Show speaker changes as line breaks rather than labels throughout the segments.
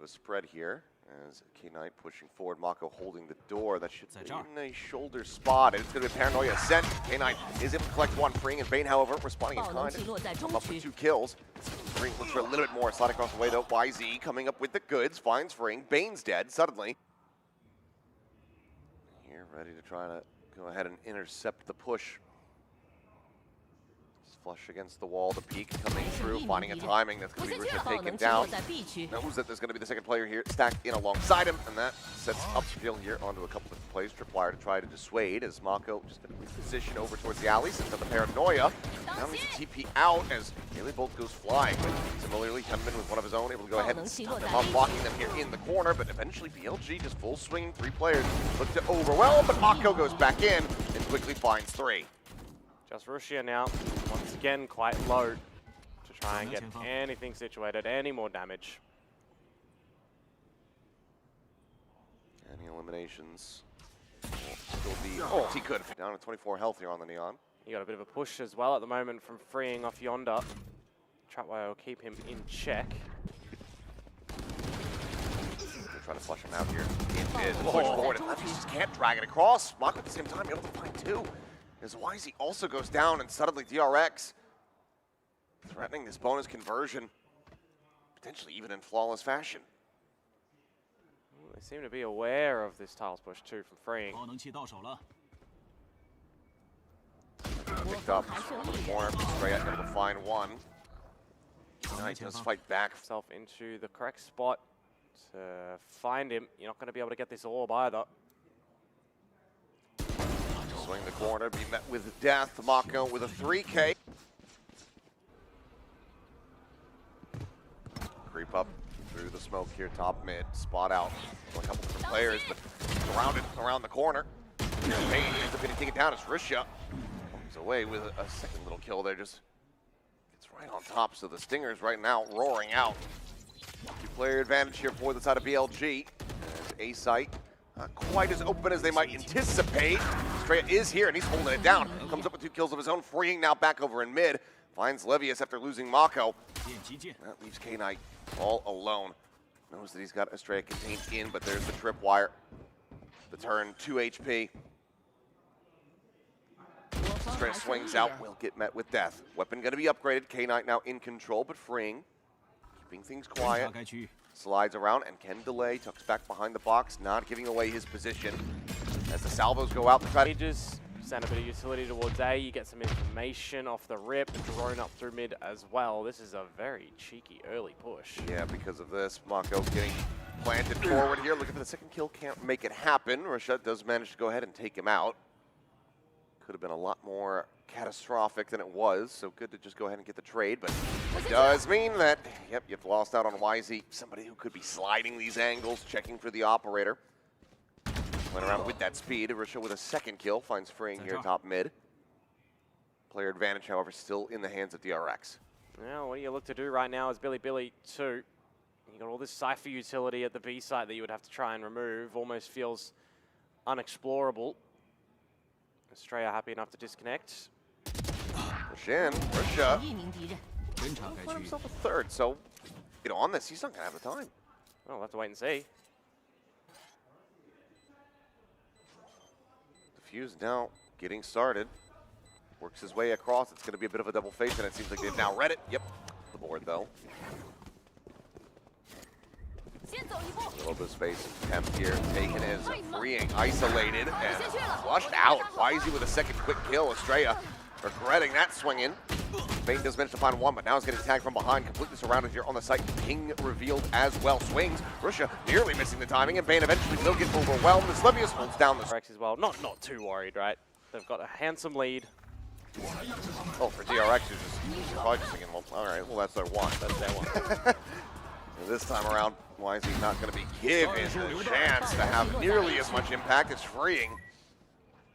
of a spread here as K-Knight pushing forward. Mako holding the door. That should be in a shoulder spot. And it's going to be a paranoia sent. K-Knight is able to collect one. Freeing and Bane, however, responding in kind. Come up with 2 kills. Freeing looks for a little bit more. Sliding across the way, though. YZ coming up with the goods. Finds Freeing. Bane's dead suddenly. Here, ready to try to go ahead and intercept the push. Flush against the wall, the peak coming through, finding a timing that's going to be Risha taken down. Knows that there's going to be the second player here stacked in alongside him, and that sets up Skill here onto a couple different plays. Tripwire to try to dissuade as Mako just going to position over towards the alley, sends out the paranoia. Now needs to TP out as Melee Bolt goes flying. But similarly, Henman with one of his own, able to go ahead and stop them on blocking them here in the corner, but eventually BLG just full swing, 3 players look to overwhelm, but Mako goes back in and quickly finds 3.
Just Russia now, once again quite low to try and get anything situated, any more damage.
Any eliminations will still be, oh, he could. Down to 24 health here on the Neon.
You got a bit of a push as well at the moment from freeing off Yonder. Trapwire will keep him in check.
They're trying to flush him out here. In mid, push forward, and Levies just can't drag it across. Mako at the same time, able to find 2. As YZ also goes down, and suddenly DRX threatening this bonus conversion, potentially even in flawless fashion.
They seem to be aware of this tiles push too from freeing.
Picked up on the corner, Straight able to find 1. Knight does fight back.
Himself into the correct spot to find him. You're not going to be able to get this orb either.
Swing the corner, be met with death. Mako with a 3K. Creep up through the smoke here, top mid, spot out. A couple different players, but surrounded around the corner. Bane ends up getting taken down as Risha comes away with a second little kill there. Just gets right on top. So the Stingers right now roaring out. 2-player advantage here for the side of BLG. As A-Site. Not quite as open as they might anticipate. Straya is here, and he's holding it down. Comes up with 2 kills of his own, freeing now back over in mid. Finds Levius after losing Mako. That leaves K-Knight all alone. Knows that he's got Estrella contained in, but there's the tripwire. The turn, 2 HP. Estrella swings out, will get met with death. Weapon going to be upgraded. K-Knight now in control, but freeing. Keeping things quiet. Slides around and can delay, tucks back behind the box, not giving away his position. As the salvos go out to try to
just send a bit of utility towards A, you get some information off the rip, drone up through mid as well. This is a very cheeky early push.
Yeah, because of this, Mako getting planted forward here, looking for the second kill, can't make it happen. Rashad does manage to go ahead and take him out. Could have been a lot more catastrophic than it was, so good to just go ahead and get the trade, but it does mean that, yep, you've lost out on YZ, somebody who could be sliding these angles, checking for the operator. Went around with that speed. Risha with a second kill, finds freeing here top mid. Player advantage, however, still in the hands of DRX.
Now, what do you look to do right now is Bilibili 2. You got all this Cypher utility at the B site that you would have to try and remove, almost feels unexplorable. Estrella happy enough to disconnect.
Push in, Risha. Find himself a 3rd, so, you know, on this, he's not going to have the time.
Well, we'll have to wait and see.
Fuse now getting started. Works his way across. It's going to be a bit of a double face, and it seems like they've now read it. Yep, the board though. A little bit of space. Temp here, taken is freeing, isolated, and flushed out. YZ with a second quick kill. Estrella regretting that swing in. Bane does manage to find 1, but now he's getting tagged from behind, completely surrounded here on the site. Ping revealed as well. Swings. Rusha nearly missing the timing, and Bane eventually will get overwhelmed as Levius holds down the
DRX as well. Not too worried, right? They've got a handsome lead.
Oh, for DRX, you're probably just thinking, well, all right, well, that's their one. That's their one. This time around, YZ not going to be given the chance to have nearly as much impact as freeing.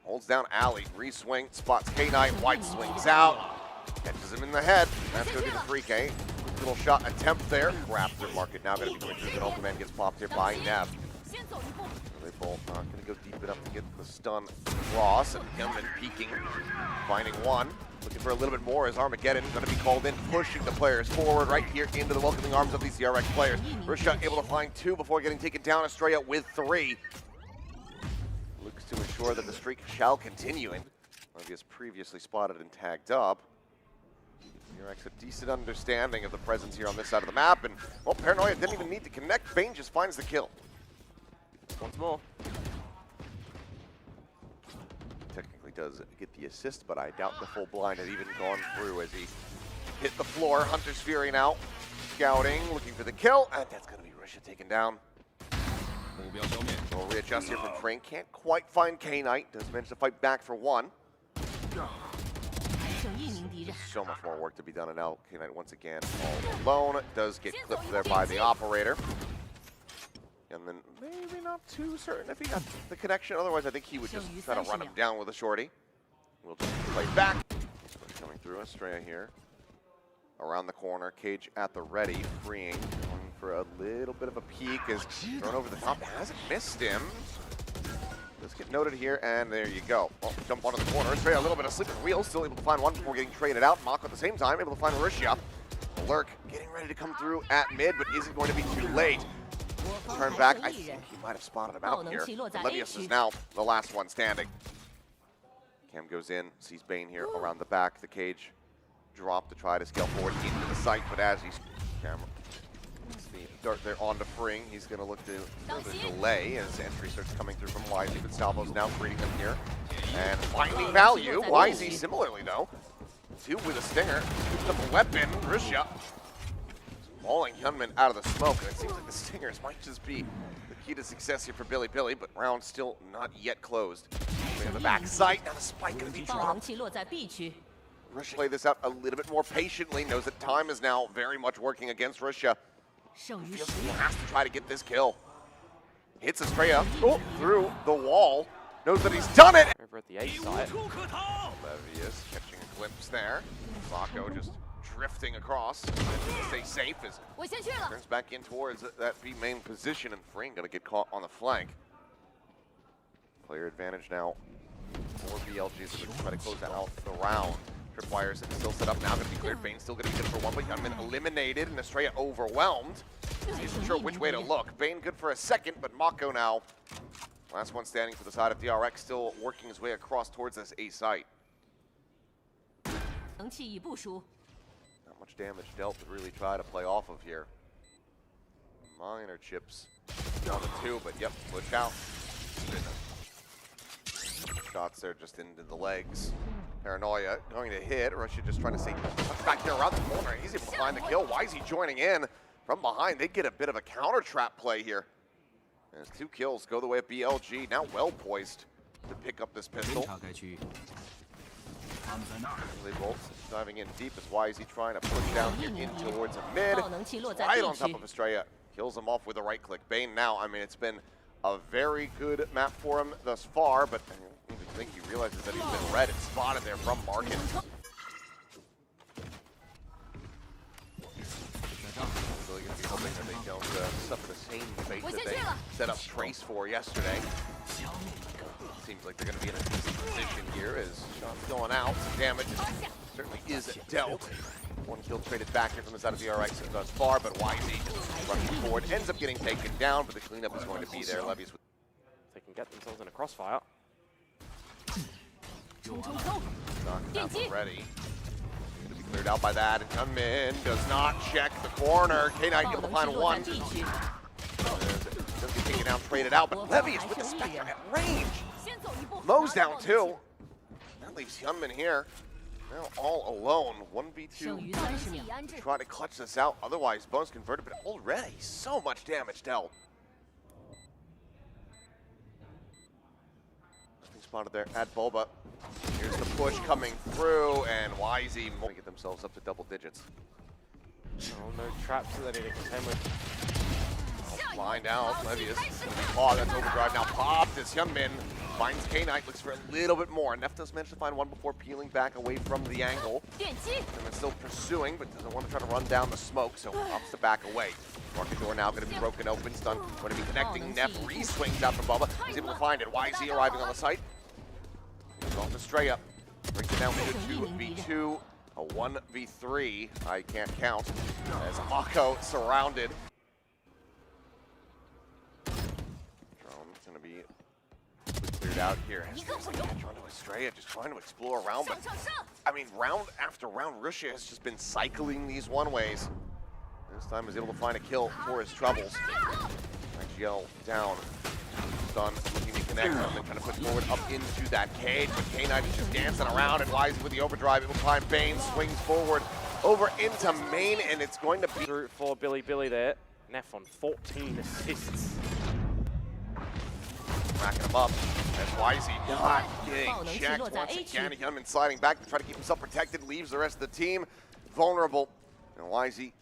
Holds down Alley, re-swing, spots K-Knight, White swings out. Catches him in the head. That's going to be the 3K. Quick little shot attempt there. Raptor market now going to be going through. The Ultimate gets popped here by Nev. They Rifle not going to go deep enough to get the stun across, and Hyunmin peeking, finding one. Looking for a little bit more as Armageddon going to be called in, pushing the players forward right here into the welcoming arms of these DRX players. Russia able to find 2 before getting taken down. Estrella with 3. Looks to ensure that the streak shall continue. He has previously spotted and tagged up. DRX a decent understanding of the presence here on this side of the map, and well, Paranoia didn't even need to connect. Bane just finds the kill.
Once more.
Technically does get the assist, but I doubt the full blind had even gone through as he hit the floor. Hunter's Fury now, scouting, looking for the kill, and that's going to be Russia taken down. We'll readjust here from Frank. Can't quite find K-Knight. Does manage to fight back for 1. So much more work to be done, and now K-Knight once again all alone. Does get clipped there by the operator. And then maybe not too certain if he got the connection. Otherwise, I think he would just try to run him down with a shorty. We'll just play back. Coming through, Estrella here. Around the corner, Cage at the ready, freeing. Going for a little bit of a peek as thrown over the top. Hasn't missed him. Let's get noted here, and there you go. Oh, jump onto the corner. Estrella a little bit of sleeping wheels, still able to find one before getting traded out. Mako at the same time, able to find Russia. Lurk getting ready to come through at mid, but isn't going to be too late. Turn back. I think he might have spotted him out here. Levius is now the last one standing. Cam goes in, sees Bane here around the back. The Cage drop to try to scale forward into the site, but as he's the dart there onto Fring, he's going to look to further delay as entry starts coming through from YZ, but Salvo's now creating them here and finding value. YZ similarly though, 2 with a stinger, picks up a weapon. Russia mauling Hyunmin out of the smoke, and it seems like the stingers might just be the key to success here for Bilibili, but round still not yet closed. On the back site, now the spike going to be dropped. Russia play this out a little bit more patiently, knows that time is now very much working against Russia. Feels he has to try to get this kill. Hits Estrella through the wall, knows that he's done it!
Over at the A site.
Levius catching a glimpse there. Mako just drifting across, to stay safe as turns back in towards that B main position, and Fring gonna get caught on the flank. Player advantage now for BLG as they try to close out the round. Tripwires still set up now, gonna be cleared. Bane still gonna be good for 1, but Hyunmin eliminated, and Estrella overwhelmed. Isn't sure which way to look. Bane good for a second, but Mako now, last one standing for the side of DRX, still working his way across towards this A site. Not much damage dealt to really try to play off of here. Minor chips on the 2, but yep, push out. Shots there just into the legs. Paranoia going to hit. Russia just trying to stay back there around the corner. He's able to find the kill. Why is he joining in from behind? They get a bit of a counter trap play here. And his 2 kills go the way of BLG. Now well poised to pick up this pistol. They both diving in deep as YZ trying to push down here in towards a mid. Right on top of Estrella. Kills him off with a right click. Bane now, I mean, it's been a very good map for him thus far, but I don't even think he realizes that he's been read and spotted there from Market. Really going to be hoping that they don't suffer the same fate that they set up Trace for yesterday. Seems like they're going to be in a decent position here as shots going out. Some damage certainly is dealt. 1 kill traded back here from the side of the DRX thus far, but YZ rushing forward ends up getting taken down, but the cleanup is going to be there. Levius with
They can get themselves in a crossfire.
Ready. Going to be cleared out by that, and Hyunmin does not check the corner. K-Knight able to find 1. Does get taken down, traded out, but Levius with the Spectre at range. Mo's down 2. That leaves Hyunmin here. Now all alone, 1v2. Try to clutch this out, otherwise bonus converted, but already so much damage dealt. Nothing spotted there at Bulba. Here's the push coming through, and YZ will get themselves up to double digits.
Oh, no traps that they need to contend with.
Blind out, Levius. Oh, that's overdrive now popped as Hyunmin Finds K-Knight, looks for a little bit more. Neff does manage to find one before peeling back away from the angle. And then still pursuing, but doesn't want to try to run down the smoke, so opts to back away. Market door now going to be broken open. Stun going to be connecting. Neff re-swings out from Bubba. He's able to find it. YZ arriving on the site. He's off Estrella. Brings it down to a 2v2. A 1v3. I can't count. As Mako surrounded. Drone's going to be cleared out here. Drawn to Estrella, just trying to explore around. But I mean, round after round, Russia has just been cycling these one-ways. This time is able to find a kill for his troubles. IGL down. Stun, looking to connect, and then kind of push forward up into that cage. But K-Knight is just dancing around, and Wisey with the overdrive. It will find Bane, swings forward over into main, and it's going to be
through for Bilibili there. Neff on 14 assists.
Racking him up as Wisey not getting checked once again. Hyunmin sliding back to try to keep himself protected, leaves the rest of the team vulnerable. And Wisey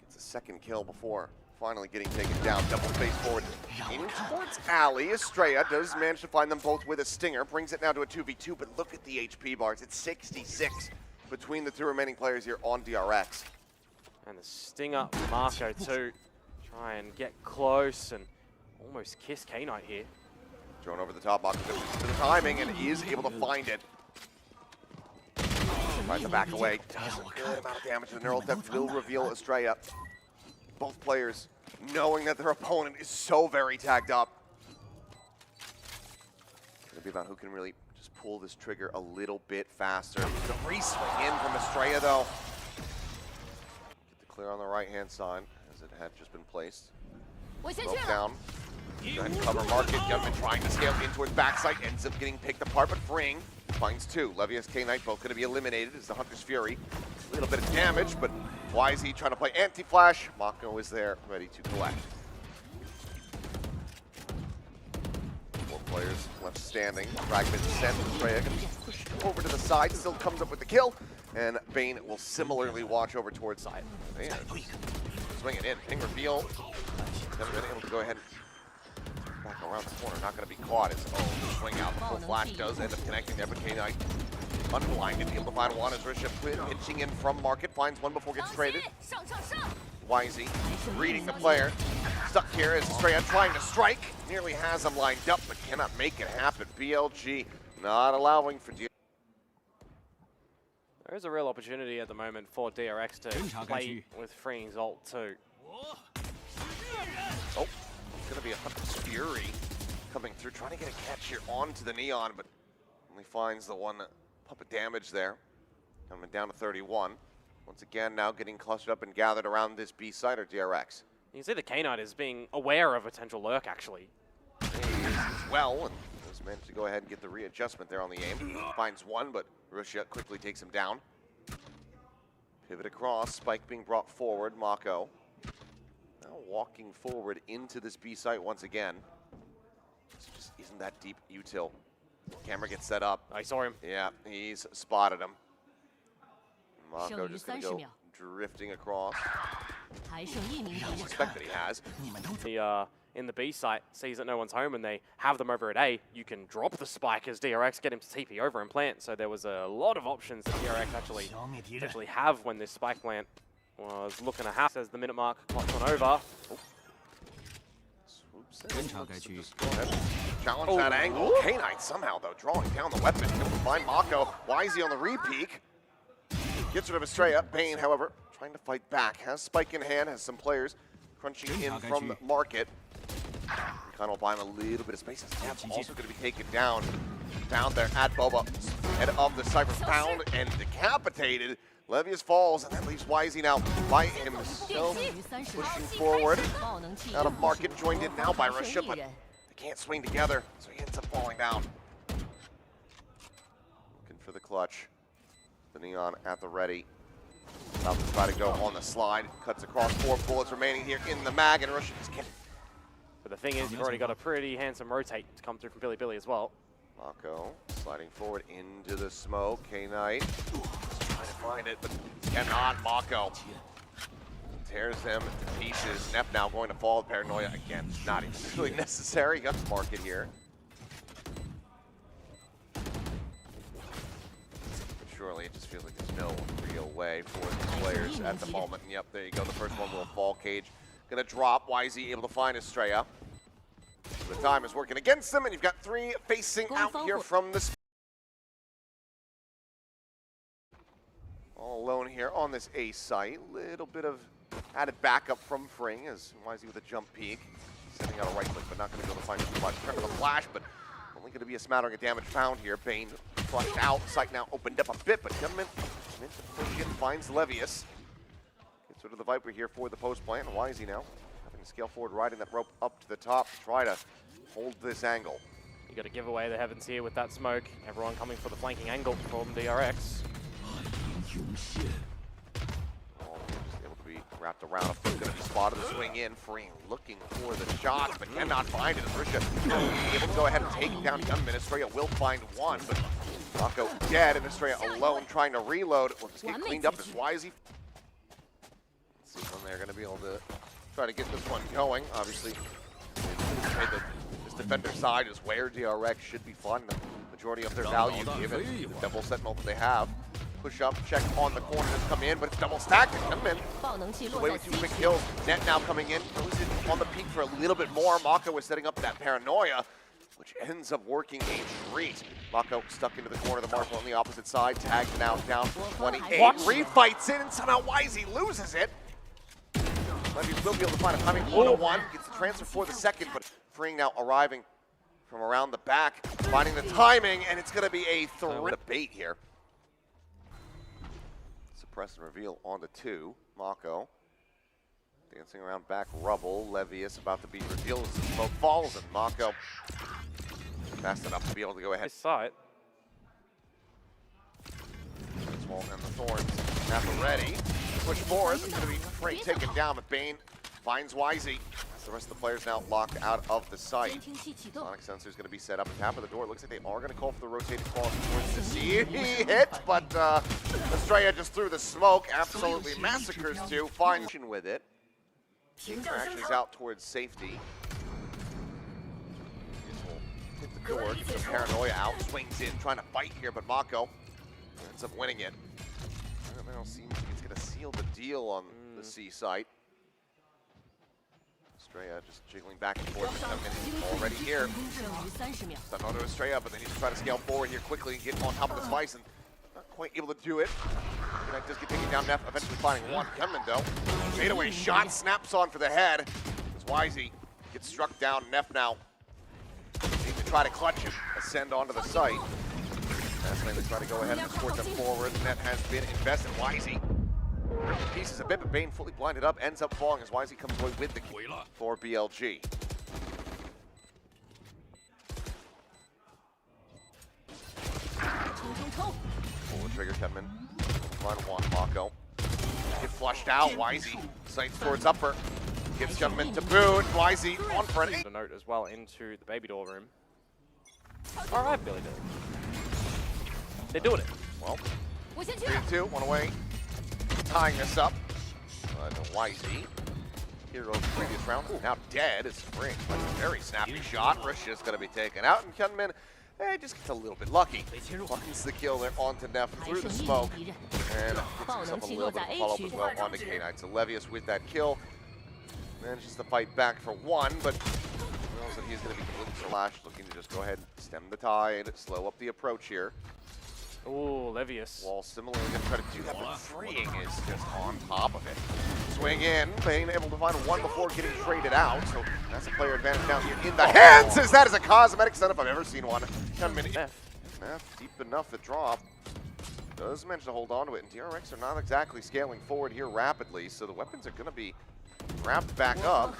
gets a second kill before finally getting taken down. Double face forward in towards Alley. Estrella does manage to find them both with a stinger. Brings it now to a 2v2, but look at the HP bars. It's 66 between the two remaining players here on DRX.
And the stinger from Marco too. Try and get close and almost kiss K-Knight here.
Drone over the top, Mako goes to the timing and is able to find it. Tries to back away. Does a good amount of damage. The neural depth will reveal Estrella. Both players knowing that their opponent is so very tagged up. It's going to be about who can really just pull this trigger a little bit faster. The re-swing in from Estrella, though. Get the clear on the right-hand side, as it had just been placed. Smoke down. Go ahead and cover Market. Gunman trying to scale in towards backside. Ends up getting picked apart, but freeing. Finds two. Levius, K-Knight both going to be eliminated as the Hunter's Fury. A little bit of damage, but YZ trying to play anti-flash. Mako is there, ready to collect. Four players left standing. Fragment sent. Estrella going to be pushed over to the side. Still comes up with the kill. And Bane will similarly watch over towards side. Man, swing it in. Ping reveal. Never been able to go ahead and back around the corner, not going to be caught. It's the swing out. The full flash does end up connecting there, but K-Knight unblinded, able to find one as Risha pitching in from Market, finds one before gets traded. YZ reading the player. Stuck here as Estrella trying to strike. Nearly has him lined up, but cannot make it happen. BLG not allowing for DRX.
There is a real opportunity at the moment for DRX to play with Freeing's ult too.
Oh, it's going to be a Hunter's Fury coming through, trying to get a catch here onto the Neon, but only finds the one puppet damage there. Coming down to 31. Once again, now getting clustered up and gathered around this B side or DRX.
You can see the K-Knight is being aware of a potential lurk, actually.
He is as well, and has managed to go ahead and get the readjustment there on the aim. Finds one, but Russia quickly takes him down. Pivot across, Spike being brought forward, Mako. Now walking forward into this B site once again. This just isn't that deep util. Camera gets set up.
I saw him. Yeah,
he's spotted him. Mako just going to go drifting across. I suspect that he has.
In the B site, sees that no one's home and they have them over at A, you can drop the spike as DRX, get him to TP over and plant. So there was a lot of options that DRX actually have when this spike plant was looking to have. Says the minute mark, clock's on over. Oh.
Swoops in. Just go ahead. Challenge that angle. K-Knight somehow, though, drawing down the weapon. Able to find Mako. YZ on the re-peek. Gets rid of Estrella. Bane, however, trying to fight back. Has Spike in hand, has some players crunching in from the Market. Kind of buying a little bit of space. Snap's also going to be taken down. Found there at Boba. Head of the Cypher found and decapitated. Levius falls, and that leaves YZ now by himself, pushing forward. Out of Market, joined in now by Russia, but they can't swing together, so he ends up falling down. Looking for the clutch. The Neon at the ready. About to try to go on the slide. Cuts across, 4 bullets remaining here in the mag, and Russia just can't.
But the thing is, you've already got a pretty handsome rotate to come through from Bilibili as well.
Mako sliding forward into the smoke. K-Knight trying to find it, but cannot. Mako tears them to pieces. Neff now going to fall with Paranoia again. Not even really necessary. Got the Market here. surely. It just feels like there's no real way for the players at the moment. And yep, there you go. The first one will fall. Cage gonna drop. YZ able to find Estrella. The time is working against them, and you've got 3 facing out here from this. All alone here on this A site. Little bit of added backup from Fring as YZ with a jump peek. Sending out a right click, but not going to be able to find too much. Trevor the flash, but only going to be a smattering of damage found here. Bane flushed out. Sight now opened up a bit, but Gunman meant to push in, finds Levius. Gets rid of the Viper here for the post plant. YZ now having to scale forward, riding that rope up to the top to try to hold this angle.
You got to give away the heavens here with that smoke. Everyone coming for the flanking angle from DRX.
Oh, just able to be wrapped around. A foot going to be spotted. The swing in. Free looking for the shot, but cannot find it. As Risha able to go ahead and take down Gunman. Estrella will find one, but Rocco dead, and Estrella alone trying to reload. Will just get cleaned up as YZ. Let's see when they're going to be able to try to get this one going. Obviously, this defender side is where DRX should be finding the majority of their value, given the double sentinel that they have. Push up, check on the corner that's come in, but it's double stacked and come in. Away with 2 quick kills. Net now coming in, goes in on the peak for a little bit more. Mako was setting up that paranoia, which ends up working a treat. Mako stuck into the corner of the marshal on the opposite side, tagged now down for 28. Refights in, and somehow YZ loses it. Levy will be able to find a timing 1-1, gets the transfer for the second, but Freeing now arriving from around the back, finding the timing, and it's going to be a debate here. Suppress and reveal onto 2. Mako dancing around back rubble. Levius about to be revealed as the smoke falls, and Mako fast enough to be able to go ahead.
I saw it.
Small and the Thorns. Napa ready. Push forward. It's going to be Frank taken down, but Bane finds YZ. The rest of the players now locked out of the site. Sonic sensor is going to be set up at the top of the door. It looks like they are going to call for the rotated cross towards the sea. He hit, but Estrella just threw the smoke. Absolutely massacres 2. Fine with it. Crashes out towards safety. Hit the door, keeps the paranoia out, swings in, trying to fight here, but Mako ends up winning it. It now seems like it's going to seal the deal on the C site. Estrella just jiggling back and forth. Already here. Stun onto Estrella, but they need to try to scale forward here quickly and get on top of this Vice, and not quite able to do it. That does get taken down. Neff eventually finding one. Gunman though. Fadeaway shot snaps on for the head. As YZ gets struck down. Neff now need to try to clutch it, ascend onto the site. That's when they try to go ahead and escort them forward. The net has been invested. YZ pieces a bit, but Bane fully blinded up, ends up falling as YZ comes away with the kill for BLG. Pull the trigger, Kenman. Run one, Mako. Get flushed out, YZ. Sights towards upper. Gives Gunman to boot. YZ on for an
A note as well into the baby doll room. All right, Billy. They're doing it.
Well, 3-2, one away. Tying this up. YZ, hero of the previous round, now dead as Spring. Like a very snappy shot. Risha's going to be taken out, and Kunmin just gets a little bit lucky. Finds the kill there onto Neff through the smoke, and gets himself a little bit of follow-up as well onto K-Knight. So Levius with that kill manages to fight back for one, but knows that he's going to be completely slashed, looking to just go ahead and stem the tide, slow up the approach here.
Oh, Levius.
Wall similarly going to try to do that, but Freeing is just on top of it. Swing in, Bane able to find one before getting traded out, so that's a player advantage down here in the hands, as that is a cosmetic stun if I've ever seen one. Neff deep enough to drop. Does manage to hold on to it, and DRX are not exactly scaling forward here rapidly, so the weapons are going to be wrapped back up.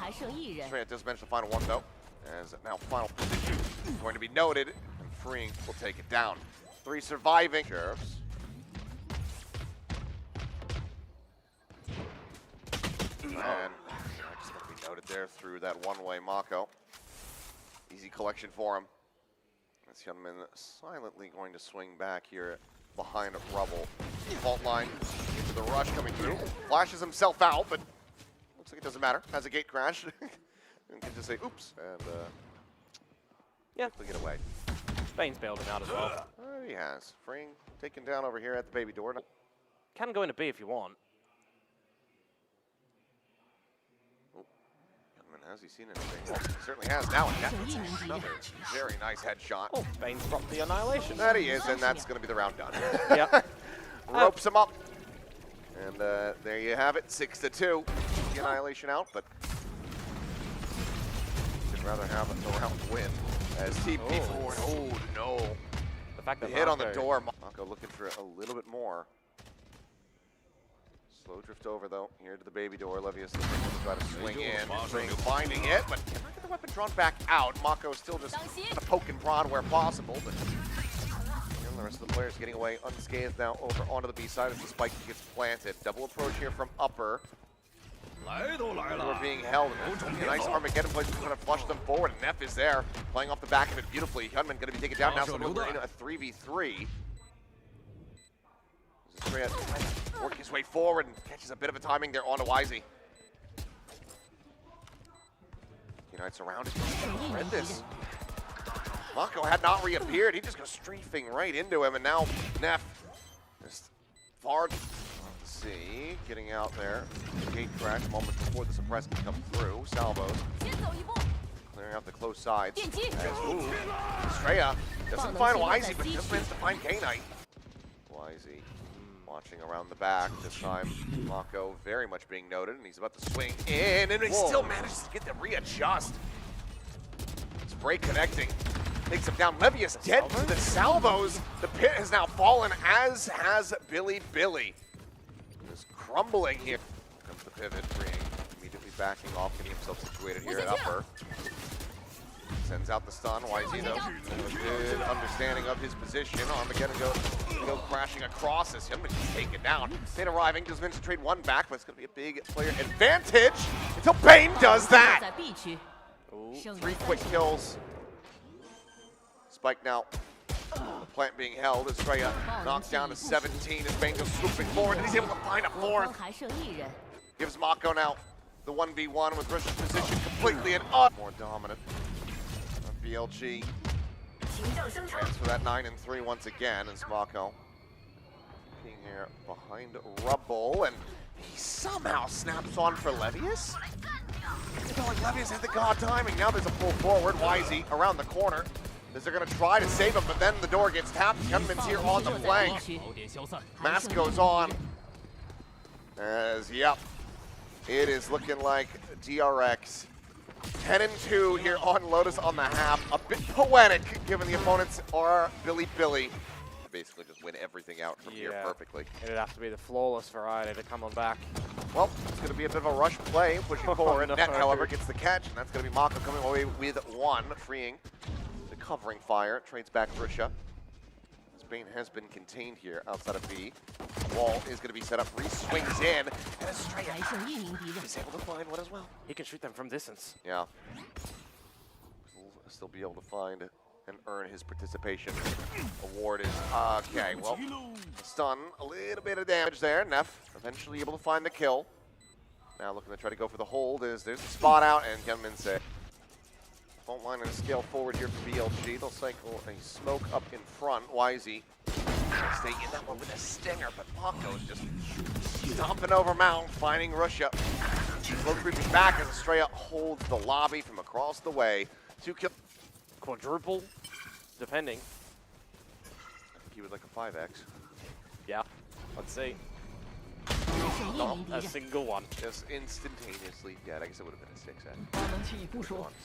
Straight does manage to find one though, as now final position is going to be noted, and Freeing will take it down. 3 surviving sheriffs. And just going to be noted there through that one-way Mako. Easy collection for him. This young man silently going to swing back here behind a rubble. Fault line into the rush coming through. Flashes himself out, but looks like it doesn't matter. Has a gate crash. And can just say oops and
yeah,
get away.
Bane's bailed him out as well.
he has. Freeing taken down over here at the baby door.
Can go into B if you want.
Has he seen anything? Well, he certainly has now. And that's another very nice headshot.
Oh, Bane's dropped the Annihilation.
That he is, and that's going to be the round done.
Yep.
Ropes him up. And there you have it, 6-2. The Annihilation out, but you'd rather have the round win. As TP forward. Oh, no.
The fact that
the hit on the door. Mako looking for a little bit more. Slow drift over, though, here to the baby door. Levius is able to try to swing in. Spring finding it, but cannot get the weapon drawn back out. Mako still just poke and prod where possible, but the rest of the players getting away unscathed now over onto the B side as the spike gets planted. Double approach here from upper. We're being held. A nice Armageddon place is going to flush them forward, and Neff is there, playing off the back of it beautifully. Hyunmin going to be taken down now, so we're in a 3v3. Straight work his way forward and catches a bit of a timing there onto Wisey. Unites around it. Read this. Mako had not reappeared. He just goes strafing right into him, and now Neff just far. Let's see, getting out there. Gate crash a moment before the suppress can come through. Salvos clearing out the close sides. Estrella doesn't find Wisey, but just managed to find K-Knight. Wisey watching around the back. This time, Mako very much being noted, and he's about to swing in, and he still manages to get the readjust. Spray connecting. Takes him down. Levius dead to the salvos. The pit has now fallen, as has Bilibili. Just crumbling here. Comes the pivot, freeing. Immediately backing off, getting himself situated here at upper. Sends out the stun. Wisey, though, with a good understanding of his position. Armageddon go crashing across this. Him taken down. State arriving, does Vince trade one back, but it's going to be a big player advantage until Bane does that. Ooh. 3 quick kills. Spike now. The plant being held. Estrella knocked down to 17 as Bane goes swooping forward, and he's able to find a fourth. Gives Mako now the 1v1 with Russia's position completely and more dominant. BLG transfer that 9-3 once again, and Mako being here behind Rubble, and he somehow snaps on for Levius. I feel like Levius had the god timing. Now there's a pull forward. Wisey around the corner. As they're going to try to save him, but then the door gets tapped. Hyunmin's here on the flank. Mask goes on. As, yep, it is looking like DRX 10-2 here on Lotus on the half. A bit poetic, given the opponents are Bilibili. Basically just win everything out from here perfectly.
It'd have to be the flawless variety to come on back.
Well, it's going to be a bit of a rush play, pushing forward. Net, however, gets the catch, and that's going to be Mako coming away with one, freeing the covering fire. Trades back Russia. Bane has been contained here outside of B. Wall is going to be set up. Reese swings in, and Estrella is able to find one as well.
He can shoot them from distance.
Yeah. Will still be able to find and earn his participation. Award is okay. Well, stun, a little bit of damage there. Neff eventually able to find the kill. Now looking to try to go for the hold. There's the spot out, and Hyunmin said. Won't line and scale forward here for BLG. They'll cycle a smoke up in front. Wisey stay in that one with a stinger, but Mako is just stomping over Mount, finding Russia. Slow creeping back as Estrella holds the lobby from across the way. 2 kills.
Quadruple, depending.
I think he would like a 5x.
Yeah, let's see. Not a single one.
Just instantaneously dead. I guess it would have been a 6x.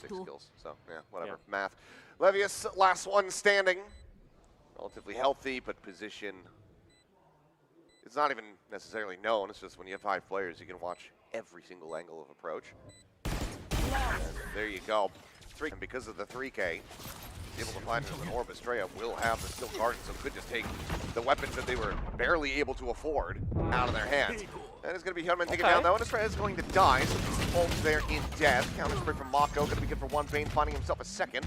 6 kills. So, yeah, whatever. Yeah. Math. Levius, last one standing. Relatively healthy, but position. It's not even necessarily known. It's just when you have 5 players, you can watch every single angle of approach. And there you go. And because of the 3K, able to find it as an orb. Estrella will have the Steel Garden, so could just take the weapons that they were barely able to afford out of their hands. That is going to be Hyunmin taken down, though, and Estrella is going to die, so he's ult there in death. Counter spray from Mako, going to be good for 1. Bane finding himself a second.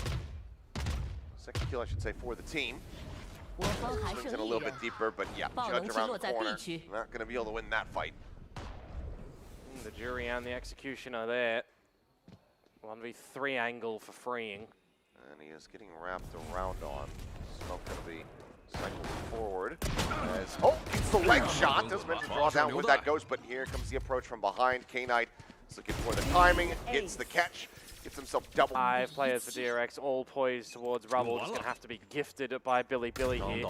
Second kill, I should say, for the team. Swings in a little bit deeper, but yeah, Judge around the corner. Not going to be able to win that fight.
The jury and the executioner there. 1v3 angle for freeing.
And he is getting wrapped around on. Smoke going to be Cycle forward. As, oh, gets the leg shot. Doesn't manage to draw down with that ghost, but here comes the approach from behind. K-Knight is looking for the timing, gets the catch, gets himself double.
5 players for DRX, all poised towards Rubble. Just going to have to be gifted by Bilibili here.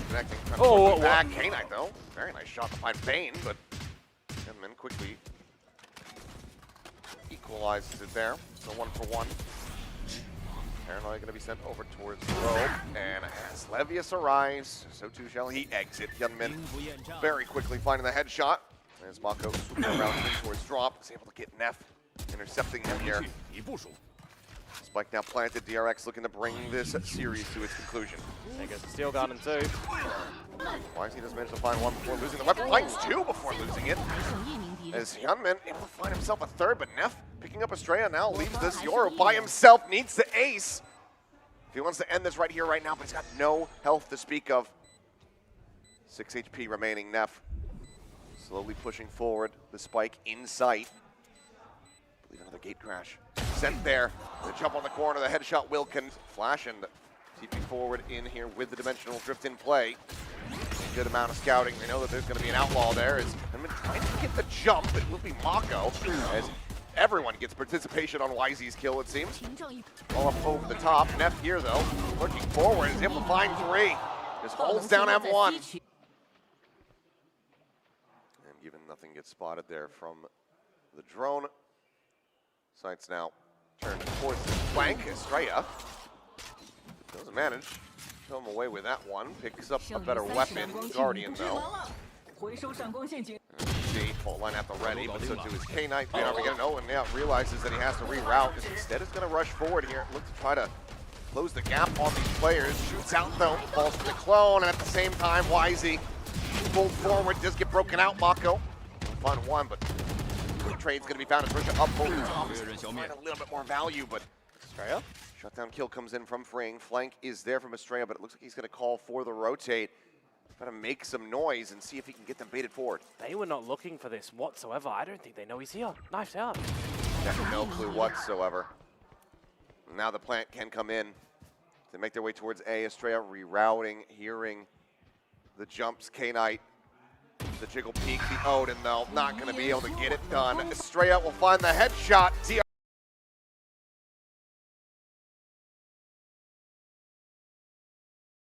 Connecting,
oh,
back. K-Knight, though. Very nice shot to find Bane, but Gunman quickly equalizes it there. So 1-for-1. Paranoia going to be sent over towards Rogue, and as Levius arrives, so too shall he exit. Gunman very quickly finding the headshot. As Mako swooping around towards drop, is able to get Neff, intercepting him here. Spike now planted, DRX looking to bring this series to its conclusion.
There goes the Steel Garden too.
Wisey does manage to find one before losing the weapon, finds two before losing it. As Hyunmin able to find himself a third, but Neff picking up Estrella now leaves this Yoru by himself, needs the ace. If he wants to end this right here, right now, but he's got no health to speak of. 6 HP remaining, Neff. Slowly pushing forward, the spike in sight. I believe another gate crash. Sent there, the jump on the corner, the headshot Wilkins. Flash and TP forward in here with the dimensional drift in play. Good amount of scouting. They know that there's going to be an outlaw there. As I'm trying to get the jump, it will be Mako. As everyone gets participation on Wisey's kill, it seems. All up over the top. Neff here, though, looking forward, is able to find 3. Just holds down M1. And given nothing gets spotted there from the drone. Sights now turned towards the flank. Estrella doesn't manage. Throw him away with that one. Picks up a better weapon. Guardian, though. See, fault line at the ready, but so too is K-Knight. No, and now realizes that he has to reroute. Instead, is going to rush forward here. Look to try to close the gap on these players. Shoots out, though. Falls for the clone, and at the same time, Wisey pulled forward. Does get broken out, Mako. Fun one, but trade's going to be found as Risha up over the top. Find a little bit more value, but Estrella. Shutdown kill comes in from Fring. Flank is there from Estrella, but it looks like he's going to call for the rotate. Try to make some noise and see if he can get them baited forward.
They were not looking for this whatsoever. I don't think they know he's here. Knife's out.
Yeah, no clue whatsoever. Now the plant can come in. They make their way towards A. Estrella rerouting, hearing the jumps. K-Knight, the jiggle peek, the Odin, though, not going to be able to get it done. Estrella will find the headshot.